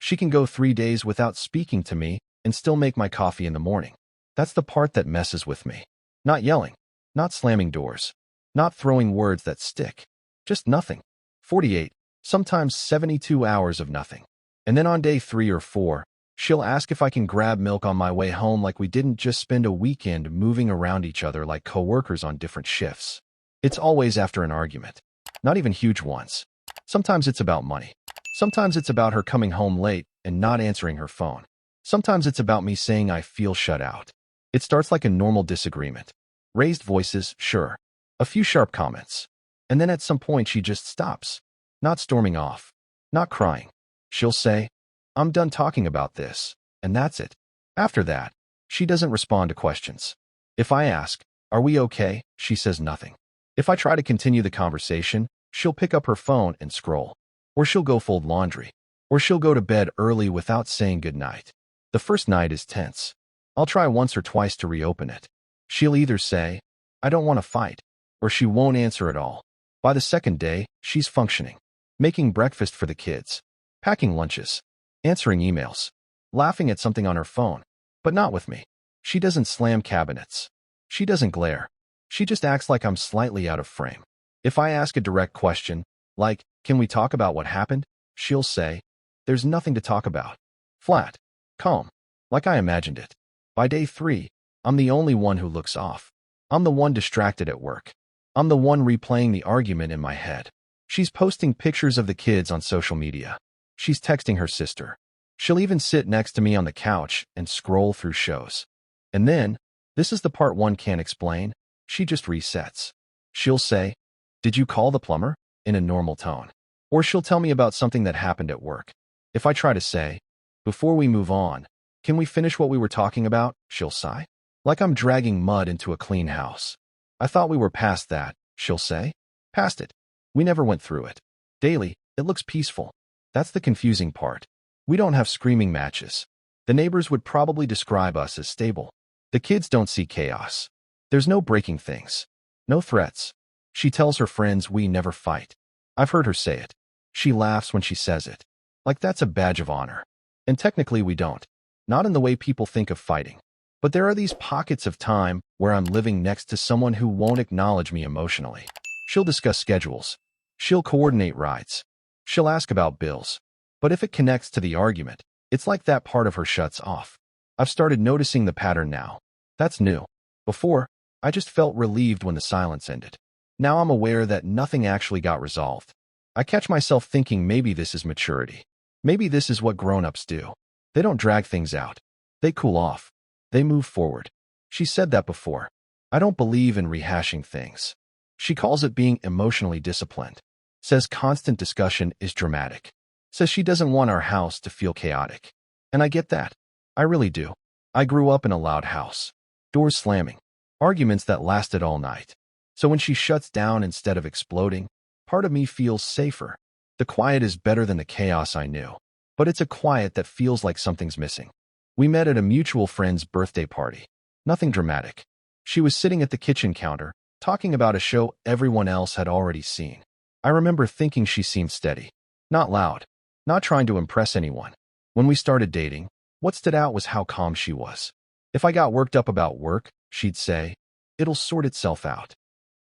She can go 3 days without speaking to me and still make my coffee in the morning. That's the part that messes with me. Not yelling, not slamming doors, not throwing words that stick. Just nothing. 48, sometimes 72 hours of nothing. And then on day 3 or 4, she'll ask if I can grab milk on my way home like we didn't just spend a weekend moving around each other like coworkers on different shifts. It's always after an argument. Not even huge ones. Sometimes it's about money. Sometimes it's about her coming home late and not answering her phone. Sometimes it's about me saying I feel shut out. It starts like a normal disagreement. Raised voices, sure. A few sharp comments. And then at some point she just stops. Not storming off. Not crying. She'll say, "I'm done talking about this," and that's it. After that, she doesn't respond to questions. If I ask, "Are we okay?" she says nothing. If I try to continue the conversation, she'll pick up her phone and scroll. Or she'll go fold laundry. Or she'll go to bed early without saying goodnight. The first night is tense. I'll try once or twice to reopen it. She'll either say, "I don't want to fight," or she won't answer at all. By the second day, she's functioning. Making breakfast for the kids. Packing lunches. Answering emails. Laughing at something on her phone. But not with me. She doesn't slam cabinets. She doesn't glare. She just acts like I'm slightly out of frame. If I ask a direct question, like, "Can we talk about what happened?" she'll say, "There's nothing to talk about." Flat. Calm. Like I imagined it. By day 3, I'm the only one who looks off. I'm the one distracted at work. I'm the one replaying the argument in my head. She's posting pictures of the kids on social media. She's texting her sister. She'll even sit next to me on the couch and scroll through shows. And then, this is the part one can't explain, she just resets. She'll say, "Did you call the plumber?" in a normal tone. Or she'll tell me about something that happened at work. If I try to say, "Before we move on, can we finish what we were talking about?" she'll sigh. Like I'm dragging mud into a clean house. "I thought we were past that," she'll say. Past it. We never went through it. Daily, it looks peaceful. That's the confusing part. We don't have screaming matches. The neighbors would probably describe us as stable. The kids don't see chaos. There's no breaking things. No threats. She tells her friends we never fight. I've heard her say it. She laughs when she says it. Like that's a badge of honor. And technically we don't. Not in the way people think of fighting. But there are these pockets of time where I'm living next to someone who won't acknowledge me emotionally. She'll discuss schedules. She'll coordinate rides. She'll ask about bills. But if it connects to the argument, it's like that part of her shuts off. I've started noticing the pattern now. That's new. Before, I just felt relieved when the silence ended. Now I'm aware that nothing actually got resolved. I catch myself thinking maybe this is maturity. Maybe this is what grown-ups do. They don't drag things out. They cool off. They move forward. She said that before. I don't believe in rehashing things. She calls it being emotionally disciplined. Says constant discussion is dramatic. Says she doesn't want our house to feel chaotic. And I get that. I really do. I grew up in a loud house. Doors slamming. Arguments that lasted all night. So when she shuts down instead of exploding, part of me feels safer. The quiet is better than the chaos I knew. But it's a quiet that feels like something's missing. We met at a mutual friend's birthday party. Nothing dramatic. She was sitting at the kitchen counter, talking about a show everyone else had already seen. I remember thinking she seemed steady. Not loud. Not trying to impress anyone. When we started dating, what stood out was how calm she was. If I got worked up about work, she'd say, "It'll sort itself out."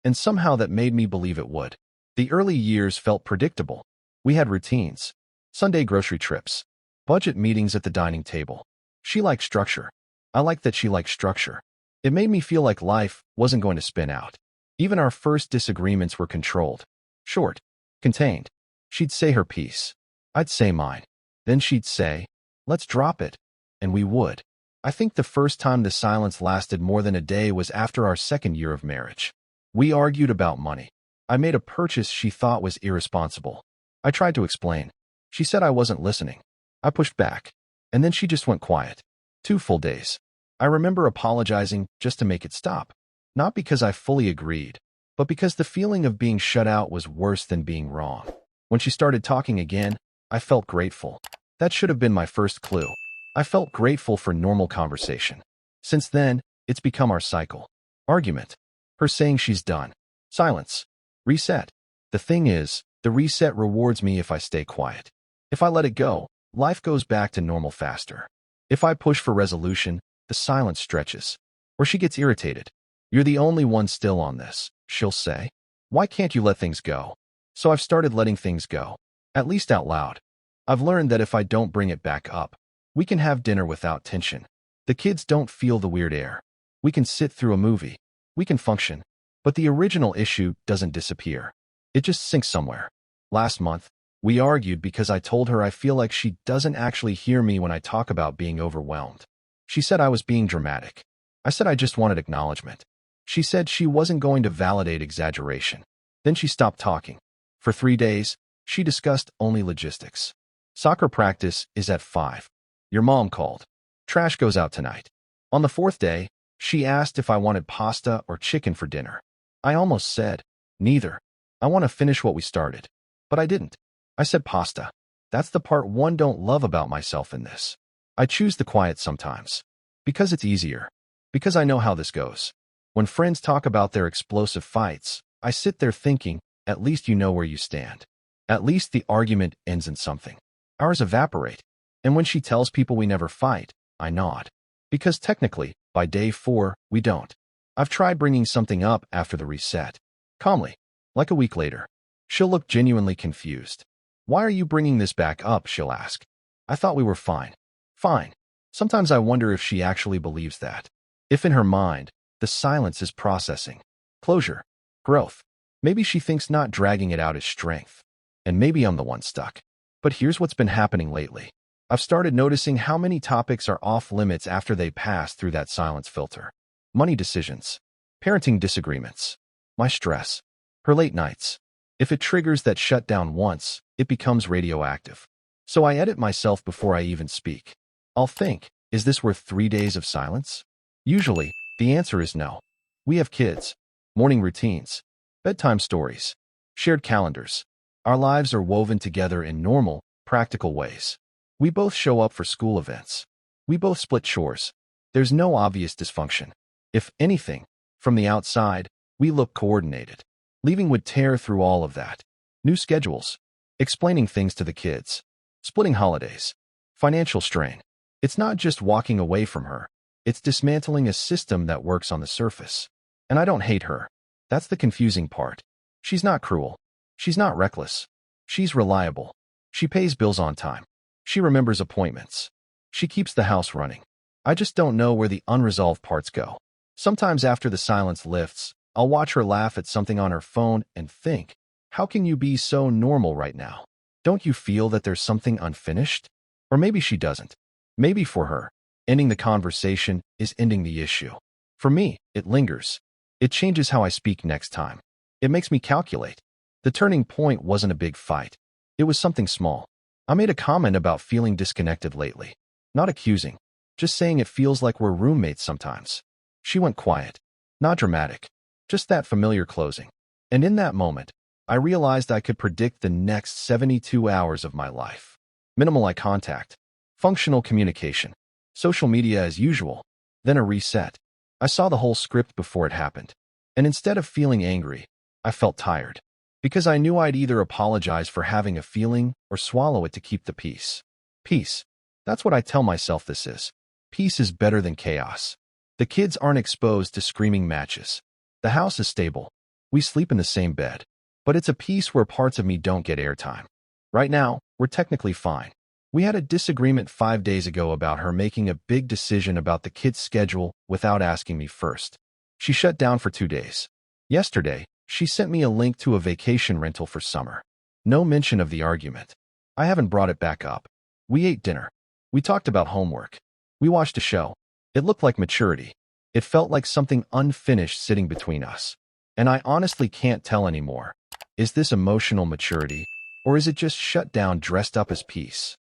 And somehow that made me believe it would. The early years felt predictable. We had routines. Sunday grocery trips. Budget meetings at the dining table. She liked structure. I liked that she liked structure. It made me feel like life wasn't going to spin out. Even our first disagreements were controlled. Short. Contained. She'd say her piece. I'd say mine. Then she'd say, "Let's drop it." And we would. I think the first time the silence lasted more than a day was after our second year of marriage. We argued about money. I made a purchase she thought was irresponsible. I tried to explain. She said I wasn't listening. I pushed back. And then she just went quiet. 2 full days. I remember apologizing just to make it stop. Not because I fully agreed, but because the feeling of being shut out was worse than being wrong. When she started talking again, I felt grateful. That should have been my first clue. I felt grateful for normal conversation. Since then, it's become our cycle. Argument. Her saying she's done. Silence. Reset. The thing is, the reset rewards me if I stay quiet. If I let it go, life goes back to normal faster. If I push for resolution, the silence stretches. Or she gets irritated. You're the only one still on this, she'll say. Why can't you let things go? So I've started letting things go. At least out loud. I've learned that if I don't bring it back up, we can have dinner without tension. The kids don't feel the weird air. We can sit through a movie. We can function. But the original issue doesn't disappear. It just sinks somewhere. Last month, we argued because I told her I feel like she doesn't actually hear me when I talk about being overwhelmed. She said I was being dramatic. I said I just wanted acknowledgement. She said she wasn't going to validate exaggeration. Then she stopped talking. For 3 days, she discussed only logistics. Soccer practice is at 5. Your mom called. Trash goes out tonight. On the 4th day, she asked if I wanted pasta or chicken for dinner. I almost said, neither. I want to finish what we started. But I didn't. I said pasta. That's the part one don't love about myself in this. I choose the quiet sometimes. Because it's easier. Because I know how this goes. When friends talk about their explosive fights, I sit there thinking, at least you know where you stand. At least the argument ends in something. Ours evaporate. And when she tells people we never fight, I nod. Because technically, by day 4, we don't. I've tried bringing something up after the reset. Calmly. Like a week later. She'll look genuinely confused. Why are you bringing this back up, she'll ask. I thought we were fine. Fine. Sometimes I wonder if she actually believes that. If in her mind, the silence is processing. Closure. Growth. Maybe she thinks not dragging it out is strength. And maybe I'm the one stuck. But here's what's been happening lately. I've started noticing how many topics are off limits after they pass through that silence filter. Money decisions. Parenting disagreements. My stress. Her late nights. If it triggers that shutdown once, it becomes radioactive. So I edit myself before I even speak. I'll think, is this worth 3 days of silence? Usually, the answer is no. We have kids, morning routines, bedtime stories, shared calendars. Our lives are woven together in normal, practical ways. We both show up for school events. We both split chores. There's no obvious dysfunction. If anything, from the outside, we look coordinated. Leaving would tear through all of that. New schedules. Explaining things to the kids. Splitting holidays. Financial strain. It's not just walking away from her. It's dismantling a system that works on the surface. And I don't hate her. That's the confusing part. She's not cruel. She's not reckless. She's reliable. She pays bills on time. She remembers appointments. She keeps the house running. I just don't know where the unresolved parts go. Sometimes after the silence lifts, I'll watch her laugh at something on her phone and think, how can you be so normal right now? Don't you feel that there's something unfinished? Or maybe she doesn't. Maybe for her, ending the conversation is ending the issue. For me, it lingers. It changes how I speak next time. It makes me calculate. The turning point wasn't a big fight. It was something small. I made a comment about feeling disconnected lately. Not accusing. Just saying it feels like we're roommates sometimes. She went quiet. Not dramatic. Just that familiar closing. And in that moment, I realized I could predict the next 72 hours of my life. Minimal eye contact. Functional communication. Social media as usual. Then a reset. I saw the whole script before it happened. And instead of feeling angry, I felt tired. Because I knew I'd either apologize for having a feeling or swallow it to keep the peace. Peace. That's what I tell myself this is. Peace is better than chaos. The kids aren't exposed to screaming matches. The house is stable. We sleep in the same bed. But it's a peace where parts of me don't get airtime. Right now, we're technically fine. We had a disagreement 5 days ago about her making a big decision about the kids' schedule without asking me first. She shut down for 2 days. Yesterday, she sent me a link to a vacation rental for summer. No mention of the argument. I haven't brought it back up. We ate dinner. We talked about homework. We watched a show. It looked like maturity. It felt like something unfinished sitting between us. And I honestly can't tell anymore. Is this emotional maturity, or is it just shut down dressed up as peace?